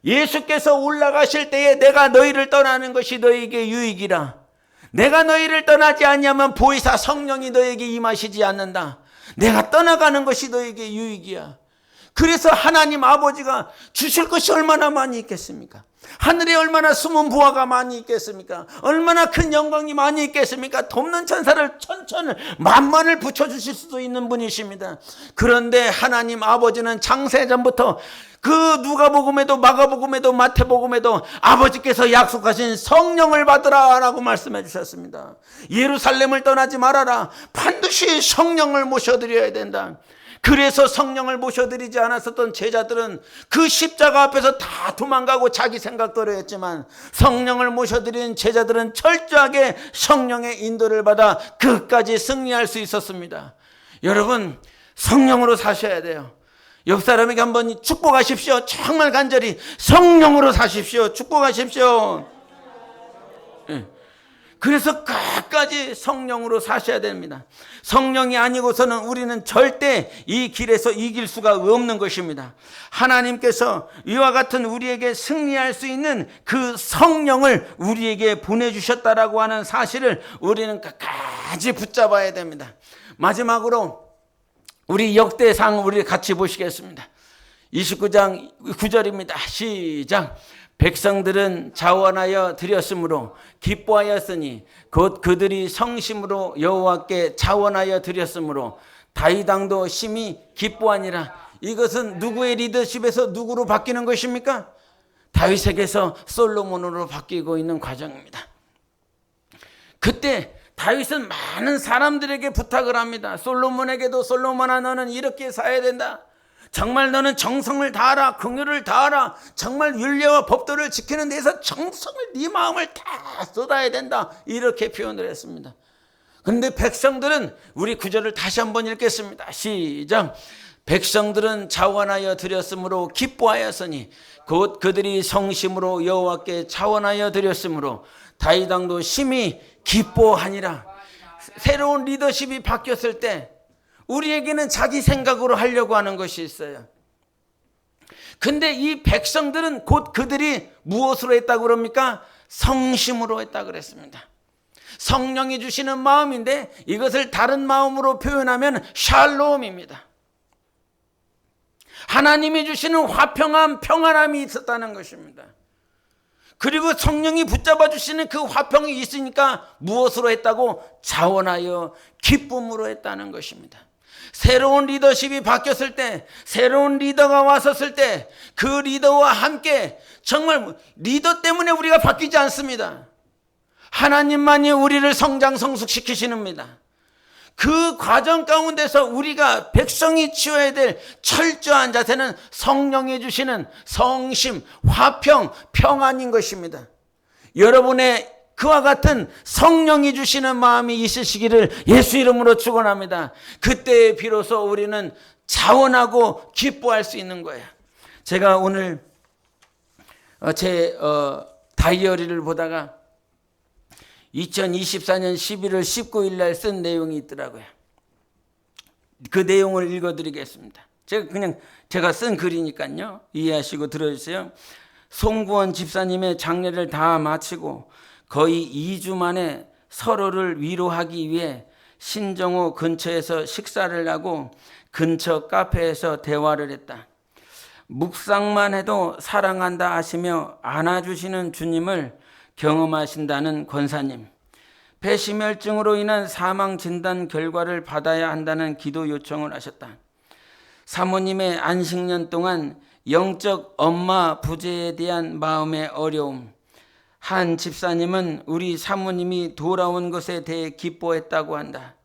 예수께서 올라가실 때에 내가 너희를 떠나는 것이 너희에게 유익이라, 내가 너희를 떠나지 않냐면 보혜사 성령이 너희에게 임하시지 않는다, 내가 떠나가는 것이 너희에게 유익이야. 그래서 하나님 아버지가 주실 것이 얼마나 많이 있겠습니까? 하늘에 얼마나 숨은 부하가 많이 있겠습니까? 얼마나 큰 영광이 많이 있겠습니까? 돕는 천사를 천천을 만만을 붙여주실 수도 있는 분이십니다. 그런데 하나님 아버지는 창세전부터 그 누가복음에도 마가복음에도 마태복음에도 아버지께서 약속하신 성령을 받으라 라고 말씀해 주셨습니다. 예루살렘을 떠나지 말아라. 반드시 성령을 모셔드려야 된다. 그래서 성령을 모셔드리지 않았었던 제자들은 그 십자가 앞에서 다 도망가고 자기 생각대로 했지만, 성령을 모셔드린 제자들은 철저하게 성령의 인도를 받아 끝까지 승리할 수 있었습니다. 여러분, 성령으로 사셔야 돼요. 옆 사람에게 한번 축복하십시오. 정말 간절히 성령으로 사십시오. 축복하십시오. 그래서 끝까지 성령으로 사셔야 됩니다. 성령이 아니고서는 우리는 절대 이 길에서 이길 수가 없는 것입니다. 하나님께서 이와 같은 우리에게 승리할 수 있는 그 성령을 우리에게 보내주셨다라고 하는 사실을 우리는 끝까지 붙잡아야 됩니다. 마지막으로 우리 역대상 우리 같이 보시겠습니다. 29장 9절입니다. 시작. 백성들은 자원하여 드렸으므로 기뻐하였으니 곧 그들이 성심으로 여호와께 자원하여 드렸으므로 다윗 왕도 심히 기뻐하니라. 이것은 누구의 리더십에서 누구로 바뀌는 것입니까? 다윗에게서 솔로몬으로 바뀌고 있는 과정입니다. 그때 다윗은 많은 사람들에게 부탁을 합니다. 솔로몬에게도, 솔로몬아, 너는 이렇게 살아야 된다. 정말 너는 정성을 다하라, 긍휼을 다하라. 정말 율례와 법도를 지키는 데서 정성을, 네 마음을 다 쏟아야 된다. 이렇게 표현을 했습니다. 그런데 백성들은, 우리 구절을 다시 한번 읽겠습니다. 시작. 백성들은 자원하여 드렸으므로 기뻐하였으니 곧 그들이 성심으로 여호와께 자원하여 드렸으므로 다윗 왕도 심히 기뻐하니라. 새로운 리더십이 바뀌었을 때 우리에게는 자기 생각으로 하려고 하는 것이 있어요. 근데 이 백성들은 곧 그들이 무엇으로 했다고 그럽니까? 성심으로 했다고 그랬습니다. 성령이 주시는 마음인데 이것을 다른 마음으로 표현하면 샬롬입니다. 하나님이 주시는 화평함, 평안함이 있었다는 것입니다. 그리고 성령이 붙잡아 주시는 그 화평이 있으니까 무엇으로 했다고? 자원하여 기쁨으로 했다는 것입니다. 새로운 리더십이 바뀌었을 때, 새로운 리더가 왔었을 때 그 리더와 함께, 정말 리더 때문에 우리가 바뀌지 않습니다. 하나님만이 우리를 성장 성숙시키시는입니다. 그 과정 가운데서 우리가 백성이 취해야 될 철저한 자세는 성령이 주시는 성심, 화평, 평안인 것입니다. 여러분의 그와 같은 성령이 주시는 마음이 있으시기를 예수 이름으로 축원합니다. 그때 비로소 우리는 자원하고 기뻐할 수 있는 거예요. 제가 오늘 제 다이어리를 보다가 2024년 11월 19일 날 쓴 내용이 있더라고요. 그 내용을 읽어드리겠습니다. 제가 쓴 글이니까요. 이해하시고 들어주세요. 송구원 집사님의 장례를 다 마치고 거의 2주 만에 서로를 위로하기 위해 신정호 근처에서 식사를 하고 근처 카페에서 대화를 했다. 묵상만 해도 사랑한다 하시며 안아주시는 주님을 경험하신다는 권사님, 폐심혈증으로 인한 사망 진단 결과를 받아야 한다는 기도 요청을 하셨다. 사모님의 안식년 동안 영적 엄마 부재에 대한 마음의 어려움, 한 집사님은 우리 사모님이 돌아온 것에 대해 기뻐했다고 한다.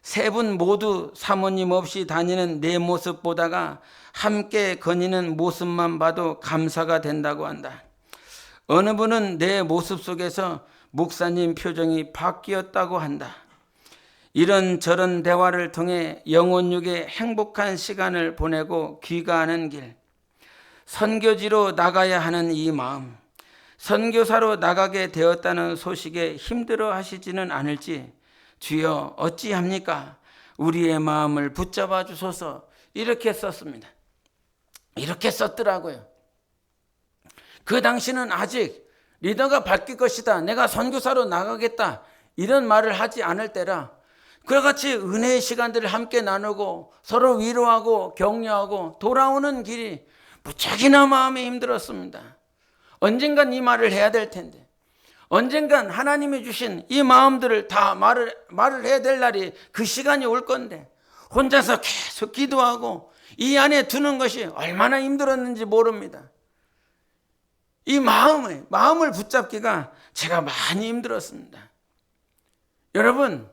세 분 모두 사모님 없이 다니는 내 모습 보다가 함께 거니는 모습만 봐도 감사가 된다고 한다. 어느 분은 내 모습 속에서 목사님 표정이 바뀌었다고 한다. 이런저런 대화를 통해 영혼육의 행복한 시간을 보내고 귀가하는 길, 선교지로 나가야 하는 이 마음, 선교사로 나가게 되었다는 소식에 힘들어 하시지는 않을지 주여 어찌합니까? 우리의 마음을 붙잡아 주소서. 이렇게 썼습니다. 이렇게 썼더라고요. 그 당시는 아직 리더가 바뀔 것이다, 내가 선교사로 나가겠다, 이런 말을 하지 않을 때라 그와 같이 은혜의 시간들을 함께 나누고 서로 위로하고 격려하고 돌아오는 길이 무척이나 마음이 힘들었습니다. 언젠간 이 말을 해야 될 텐데, 언젠간 하나님이 주신 이 마음들을 다 말을 해야 될 날이, 그 시간이 올 건데 혼자서 계속 기도하고 이 안에 두는 것이 얼마나 힘들었는지 모릅니다. 이 마음을 붙잡기가 제가 많이 힘들었습니다. 여러분,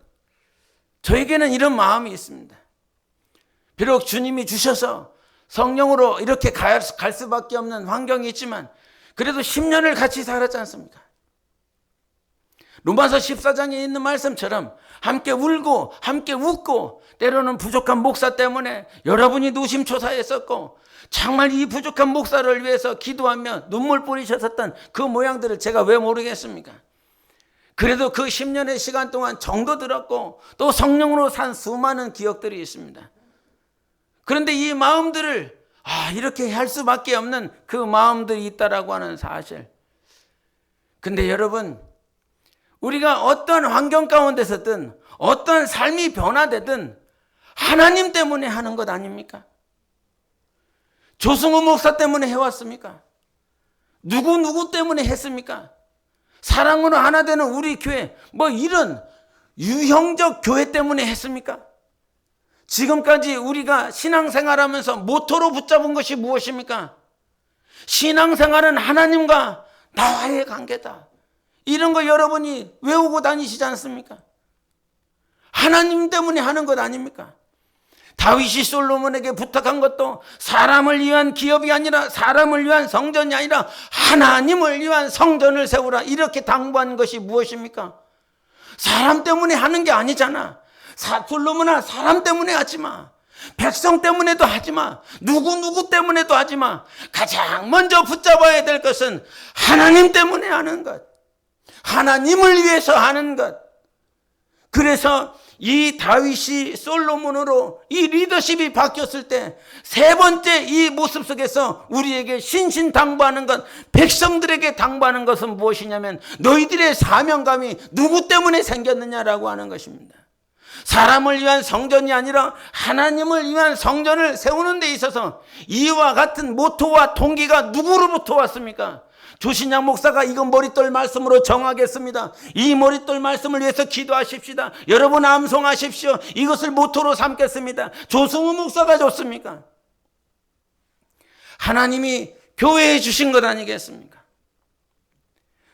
저에게는 이런 마음이 있습니다. 비록 주님이 주셔서 성령으로 이렇게 갈 수밖에 없는 환경이 있지만 그래도 10년을 같이 살았지 않습니까? 로마서 14장에 있는 말씀처럼 함께 울고 함께 웃고, 때로는 부족한 목사 때문에 여러분이 노심초사했었고 정말 이 부족한 목사를 위해서 기도하며 눈물 뿌리셨었던 그 모양들을 제가 왜 모르겠습니까? 그래도 그 10년의 시간 동안 정도 들었고 또 성령으로 산 수많은 기억들이 있습니다. 그런데 이 마음들을 이렇게 할 수밖에 없는 그 마음들이 있다라고 하는 사실. 근데 여러분, 우리가 어떤 환경 가운데서든 어떤 삶이 변화되든 하나님 때문에 하는 것 아닙니까? 조승우 목사 때문에 해왔습니까? 누구 때문에 했습니까? 사랑으로 하나 되는 우리 교회, 이런 유형적 교회 때문에 했습니까? 지금까지 우리가 신앙생활하면서 모토로 붙잡은 것이 무엇입니까? 신앙생활은 하나님과 나와의 관계다. 이런 거 여러분이 외우고 다니시지 않습니까? 하나님 때문에 하는 것 아닙니까? 다윗이 솔로몬에게 부탁한 것도 사람을 위한 기업이 아니라, 사람을 위한 성전이 아니라 하나님을 위한 성전을 세우라, 이렇게 당부한 것이 무엇입니까? 사람 때문에 하는 게 아니잖아. 솔로몬아, 사람 때문에 하지 마. 백성 때문에도 하지 마. 누구 때문에도 하지 마. 가장 먼저 붙잡아야 될 것은 하나님 때문에 하는 것, 하나님을 위해서 하는 것. 그래서 이 다윗이 솔로몬으로 이 리더십이 바뀌었을 때 세 번째 이 모습 속에서 우리에게 신신당부하는 것, 백성들에게 당부하는 것은 무엇이냐면 너희들의 사명감이 누구 때문에 생겼느냐라고 하는 것입니다. 사람을 위한 성전이 아니라 하나님을 위한 성전을 세우는 데 있어서 이와 같은 모토와 동기가 누구로부터 왔습니까? 조신양 목사가 이건 머릿돌 말씀으로 정하겠습니다. 이 머릿돌 말씀을 위해서 기도하십시다. 여러분 암송하십시오. 이것을 모토로 삼겠습니다. 조승우 목사가 줬습니까? 하나님이 교회에 주신 것 아니겠습니까?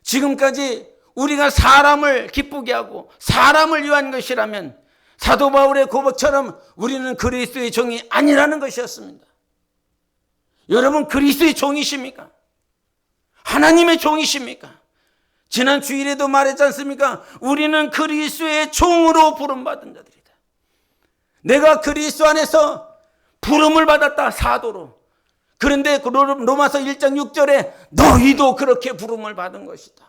지금까지 우리가 사람을 기쁘게 하고 사람을 위한 것이라면 사도 바울의 고백처럼 우리는 그리스도의 종이 아니라는 것이었습니다. 여러분, 그리스도의 종이십니까? 하나님의 종이십니까? 지난 주일에도 말했지 않습니까? 우리는 그리스도의 종으로 부름받은 자들이다. 내가 그리스도 안에서 부름을 받았다, 사도로. 그런데 로마서 1장 6절에 너희도 그렇게 부름을 받은 것이다.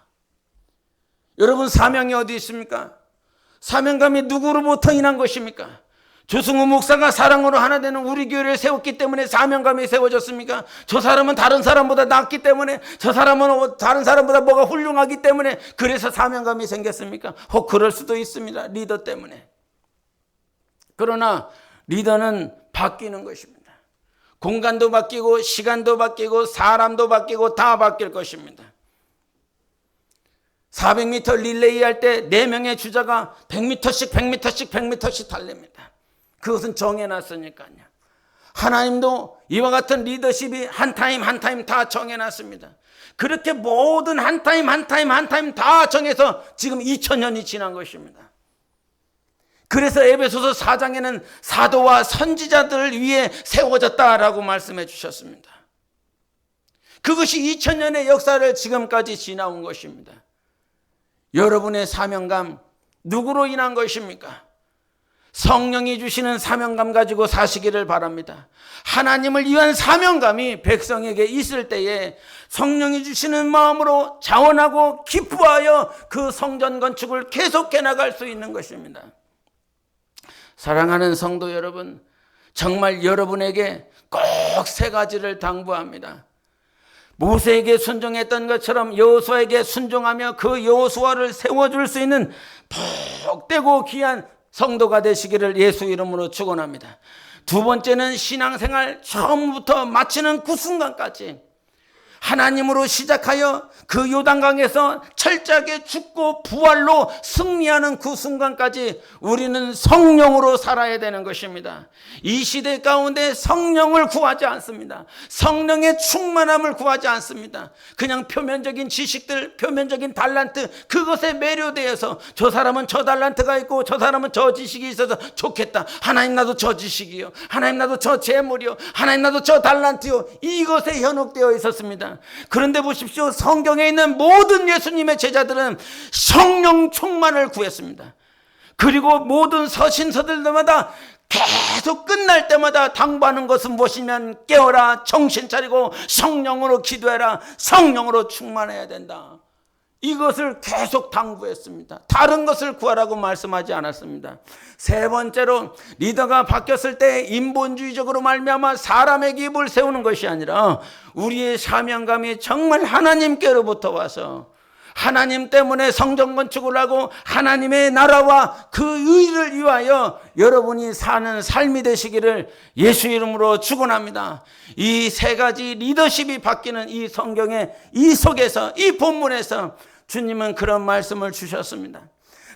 여러분, 사명이 어디 있습니까? 사명감이 누구로부터 인한 것입니까? 조승우 목사가 사랑으로 하나 되는 우리 교회를 세웠기 때문에 사명감이 세워졌습니까? 저 사람은 다른 사람보다 낫기 때문에, 저 사람은 다른 사람보다 뭐가 훌륭하기 때문에 그래서 사명감이 생겼습니까? 혹 그럴 수도 있습니다. 리더 때문에. 그러나 리더는 바뀌는 것입니다. 공간도 바뀌고 시간도 바뀌고 사람도 바뀌고 다 바뀔 것입니다. 400m 릴레이 할 때 4명의 주자가 100m씩 달립니다. 그것은 정해놨으니까요. 하나님도 이와 같은 리더십이 한 타임 다 정해놨습니다. 그렇게 모든 한 타임 다 정해서 지금 2000년이 지난 것입니다. 그래서 에베소서 4장에는 사도와 선지자들을 위해 세워졌다라고 말씀해 주셨습니다. 그것이 2000년의 역사를 지금까지 지나온 것입니다. 여러분의 사명감 누구로 인한 것입니까? 성령이 주시는 사명감 가지고 사시기를 바랍니다. 하나님을 위한 사명감이 백성에게 있을 때에 성령이 주시는 마음으로 자원하고 기뻐하여 그 성전 건축을 계속해 나갈 수 있는 것입니다. 사랑하는 성도 여러분, 정말 여러분에게 꼭 3가지를 당부합니다. 모세에게 순종했던 것처럼 여호수아에게 순종하며 그 여호수아를 세워줄 수 있는 복되고 귀한 성도가 되시기를 예수 이름으로 축원합니다. 2번째는 신앙생활 처음부터 마치는 그 순간까지 하나님으로 시작하여 그 요단강에서 철저하게 죽고 부활로 승리하는 그 순간까지 우리는 성령으로 살아야 되는 것입니다. 이 시대 가운데 성령을 구하지 않습니다. 성령의 충만함을 구하지 않습니다. 그냥 표면적인 지식들, 표면적인 달란트, 그것에 매료되어서 저 사람은 저 달란트가 있고 저 사람은 저 지식이 있어서 좋겠다. 하나님 나도 저 지식이요, 하나님 나도 저 재물이요, 하나님 나도 저 달란트요, 이것에 현혹되어 있었습니다. 그런데 보십시오. 성경에 있는 모든 예수님의 제자들은 성령 충만을 구했습니다. 그리고 모든 서신서들마다 계속 끝날 때마다 당부하는 것은 무엇이냐면 깨어라, 정신 차리고 성령으로 기도해라, 성령으로 충만해야 된다. 이것을 계속 당부했습니다. 다른 것을 구하라고 말씀하지 않았습니다. 3번째로 리더가 바뀌었을 때 인본주의적으로 말미암아 사람에게 입을 세우는 것이 아니라 우리의 사명감이 정말 하나님께로부터 와서 하나님 때문에 성전 건축을 하고 하나님의 나라와 그 의를 위하여 여러분이 사는 삶이 되시기를 예수 이름으로 축원합니다. 이 3가지 리더십이 바뀌는 이 성경의 이 속에서, 이 본문에서 주님은 그런 말씀을 주셨습니다.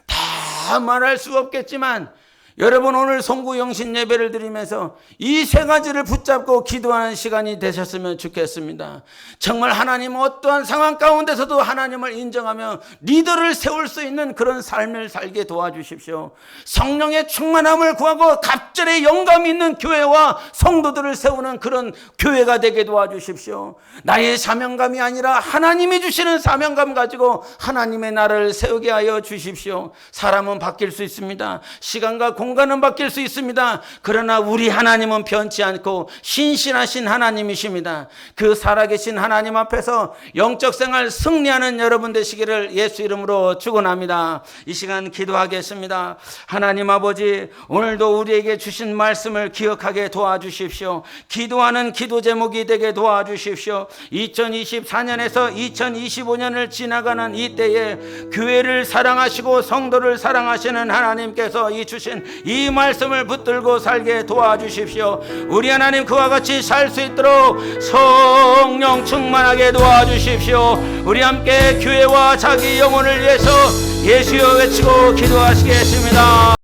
다 말할 수 없겠지만 여러분 오늘 송구 영신 예배를 드리면서 이 3가지를 붙잡고 기도하는 시간이 되셨으면 좋겠습니다. 정말 하나님 어떠한 상황 가운데서도 하나님을 인정하며 리더를 세울 수 있는 그런 삶을 살게 도와주십시오. 성령의 충만함을 구하고 갑절의 영감이 있는 교회와 성도들을 세우는 그런 교회가 되게 도와주십시오. 나의 사명감이 아니라 하나님이 주시는 사명감 가지고 하나님의 나라를 세우게 하여 주십시오. 사람은 바뀔 수 있습니다. 시간과 공간은 바뀔 수 있습니다. 그러나 우리 하나님은 변치 않고 신실하신 하나님이십니다. 그 살아계신 하나님 앞에서 영적 생활 승리하는 여러분 되시기를 예수 이름으로 축원합니다. 이 시간 기도하겠습니다. 하나님 아버지, 오늘도 우리에게 주신 말씀을 기억하게 도와주십시오. 기도하는 기도 제목이 되게 도와주십시오. 2024년에서 2025년을 지나가는 이때에 교회를 사랑하시고 성도를 사랑하시는 하나님께서 이 주신 이 말씀을 붙들고 살게 도와주십시오. 우리 하나님 그와 같이 살 수 있도록 성령 충만하게 도와주십시오. 우리 함께 교회와 자기 영혼을 위해서 예수여 외치고 기도하시겠습니다.